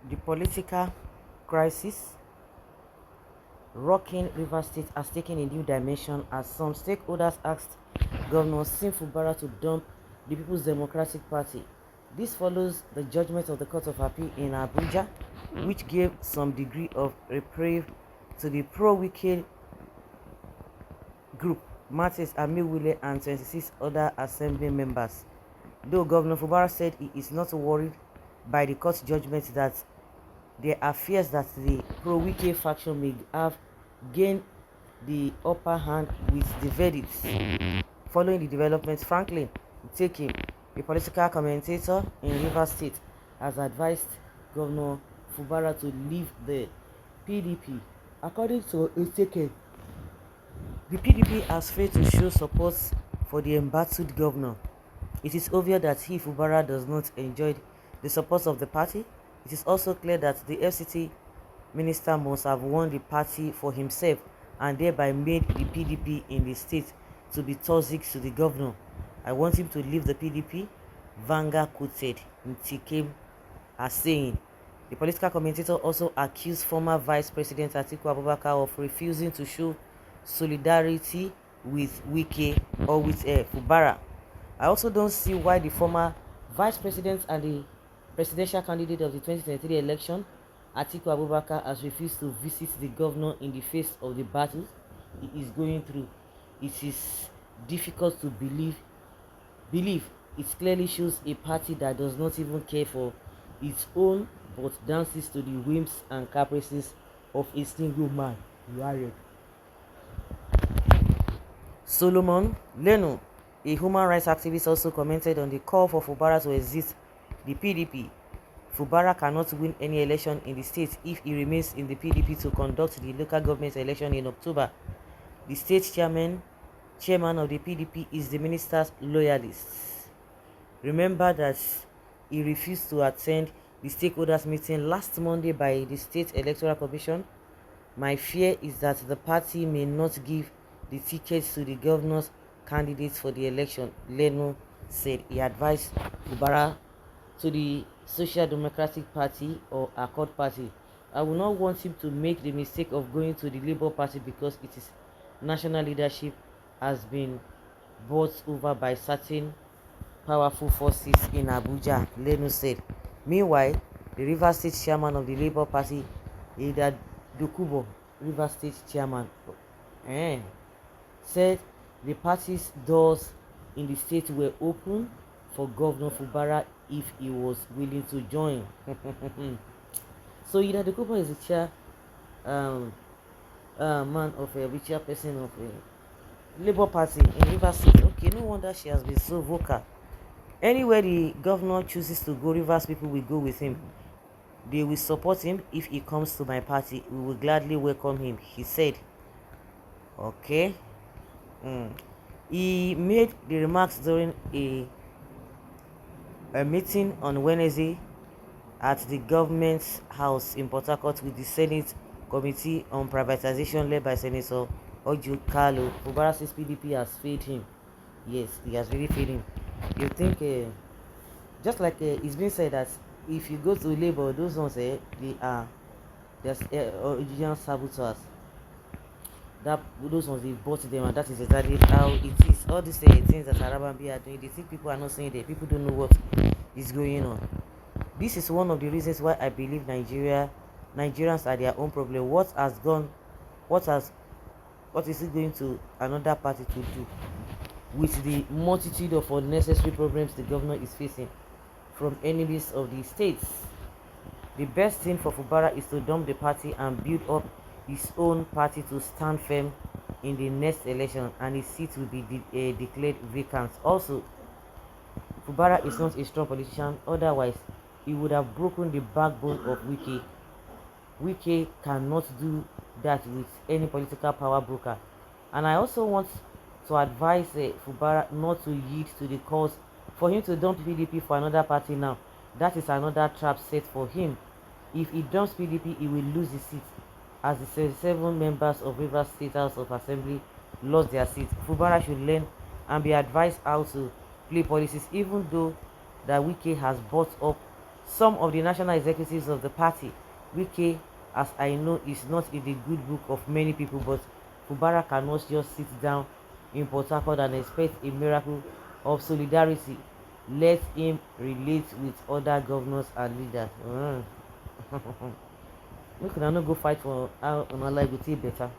The political crisis rocking Rivers State has taken a new dimension as some stakeholders asked Governor Fubara to dump the People's Democratic Party. This follows the judgment of the Court of Appeal in Abuja, which gave some degree of reprieve to the pro-Wike group, Martins Amiwile and 26 other assembly members. Though Governor Fubara said he is not worried by the court judgment, that there are fears that the pro-Wike faction may have gained the upper hand with the verdicts. Following the developments, Franklin Tekim, a political commentator in Rivers State, has advised Governor Fubara to leave the PDP. According to Tekim, the PDP has failed to show support for the embattled governor. It is obvious that he, Fubara, does not enjoy the support of the party. It is also clear that the FCT minister must have won the party for himself and thereby made the PDP in the state to be toxic to the governor. I want him to leave the PDP, Vanga quoted Ntikem as saying. The political commentator also accused former Vice President Atiku Abubakar of refusing to show solidarity with Wike or with Fubara. I also don't see why the former Vice President and the presidential candidate of the 2023 election, Atiku Abubakar, has refused to visit the governor in the face of the battles he is going through. It is difficult to believe. It clearly shows a party that does not even care for its own, but dances to the whims and caprices of a single man. Solomon Leno, a human rights activist, also commented on the call for Fubara to exit the PDP. Fubara cannot win any election in the state if he remains in the PDP to conduct the local government election in October. The state chairman of the PDP is the minister's loyalist. Remember that he refused to attend the stakeholders meeting last Monday by the State Electoral Commission. My fear is that the party may not give the tickets to the governor's candidates for the election, Leno said. He advised Fubara to the Social Democratic Party or Accord Party. I will not want him to make the mistake of going to the Labour Party because its national leadership has been bought over by certain powerful forces in Abuja, Leno said. Meanwhile, the Rivers State chairman of the Labour Party, Ida Dokubo, Rivers State chairman, said the party's doors in the state were open for Governor Fubara if he was willing to join. So Ida Dokubo is the man of a chairperson of a Labour Party in Rivers State. Okay, no wonder she has been so vocal. Anywhere the governor chooses to go, Rivers people will go with him. They will support him. If he comes to my party, we will gladly welcome him, he said. Okay. He made the remarks during a meeting on Wednesday at the government's house in Port Harcourt with the Senate Committee on Privatization led by Senator Ojo Carlo. Fubara says PDP has failed him. Yes, he has really failed him. You think, just like it's been said that if you go to Labour, those ones, they are just original saboteurs. Those ones, they bought them, and that is exactly how it is. All these things that Arabambi are doing, they think people are not saying that. People don't know what is going on. This is one of the reasons why I believe Nigerians are their own problem. What is it going to another party to do with the multitude of unnecessary problems the governor is facing from enemies of the states? The best thing for Fubara is to dump the party and build up his own party to stand firm in the next election, and his seat will be declared vacant. Also, Fubara is not a strong politician, otherwise he would have broken the backbone of Wike. Wike cannot do that with any political power broker. And I also want to advise Fubara not to yield to the calls for him to dump PDP for another party now. That is another trap set for him. If he dumps PDP, he will lose his seat, as the 77 members of Rivers State House of Assembly lost their seats. Fubara should learn and be advised how to play policies, even though that Wike has bought up Some of the national executives of the party, Wike, as I know, is not in the good book of many people, but Fubara cannot just sit down in Port Harcourt and expect a miracle of solidarity. Let him relate with other governors and leaders. Make una no go fight for how una life go take better.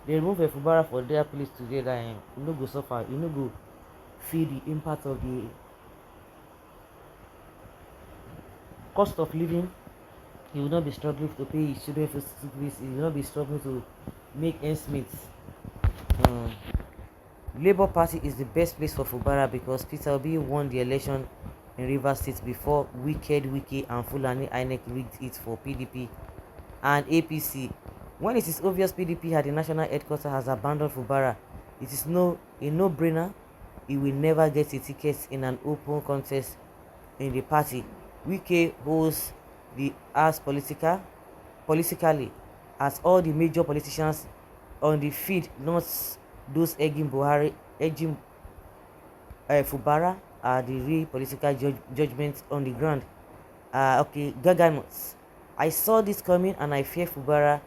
They remove a Fubara for their place together, and you no go suffer. You no go feel the impact of the cost of living. He will not be struggling to pay his children for school fees. He will not be struggling to make ends meet. Um, Labour Party is the best place for Fubara because Peter Obi won the election in Rivers State before Wicked Wiki and Fulani INEC rigged it for PDP and APC. When it is obvious PDP at the national headquarters has abandoned Fubara, it is a no-brainer. He will never get a ticket in an open contest in the party. Wike holds the as politically as all the major politicians on the field, not those urging Fubara are the real political judgments on the ground. Okay, Gaganos. I saw this coming and I fear Fubara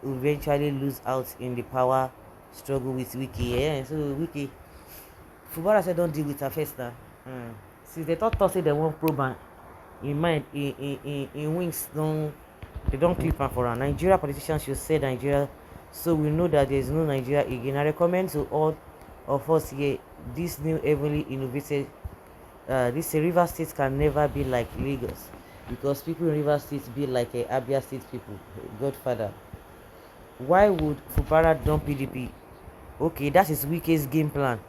will eventually lose out in the power struggle with Wiki. Yeah, so Wiki, Fubara said don't deal with her first now. Since they thought say they want probe and in mind in wings they don't clip am for her. Nigeria politicians should say Nigeria so we know that there is no Nigeria again. I recommend to all of us here this new heavily innovated this River State can never be like Lagos because people in River State be like Abia State people. Godfather. Why would Fubara dump PDP? Okay, that is Wike's game plan.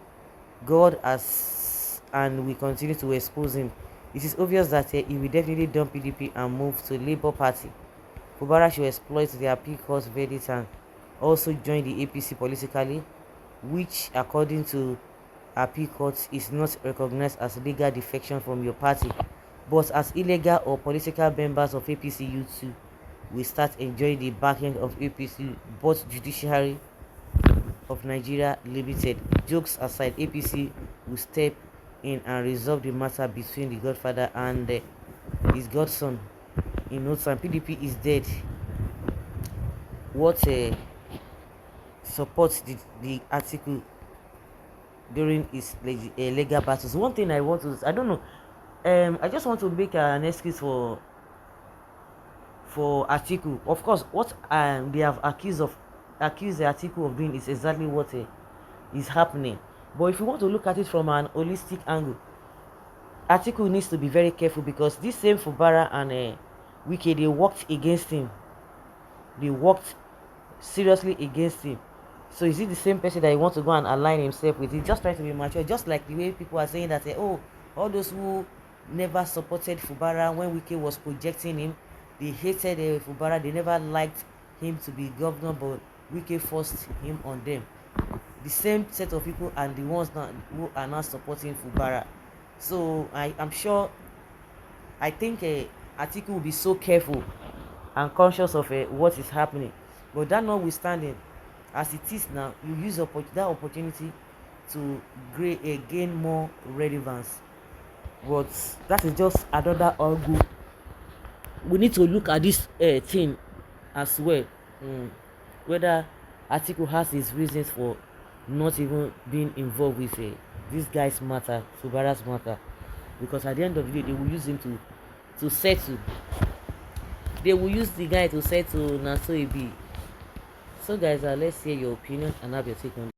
God has and we continue to expose him. It is obvious that he will definitely dump PDP and move to Labour Party. Fubara should exploit the appeal court verdict and also join the APC politically, which according to appeal courts is not recognized as legal defection from your party, but as illegal or political members of APC. You too will start enjoying the backing of APC, both judiciary of Nigeria Limited. Jokes aside, APC will step in and resolve the matter between the Godfather and his godson in no time. PDP is dead. What supports the article during his legal battles. One thing I want to, I don't know, I just want to make an excuse for Atiku. Of course, what they have accused the Atiku of doing is exactly what is happening. But if you want to look at it from an holistic angle, Atiku needs to be very careful because this same Fubara and Wike, they worked against him. They worked seriously against him. So is it the same person that he wants to go and align himself with? He's just trying to be mature, just like the way people are saying that, oh, all those who never supported Fubara when Wike was projecting him, they hated Fubara, they never liked him to be governor, but Wike forced him on them. The same set of people and the ones now who are now supporting Fubara. So I'm sure, I think Atiku will be so careful and conscious of what is happening. But that notwithstanding, as it is now, you use that opportunity to gain more relevance. But that is just another angle. We need to look at this thing as well. Whether Atiku has his reasons for not even being involved with this guy's matter, Fubara's matter. Because at the end of the day, they will use him to settle. They will use the guy to settle Naso Ebi. So guys, let's hear your opinion and have your take on it.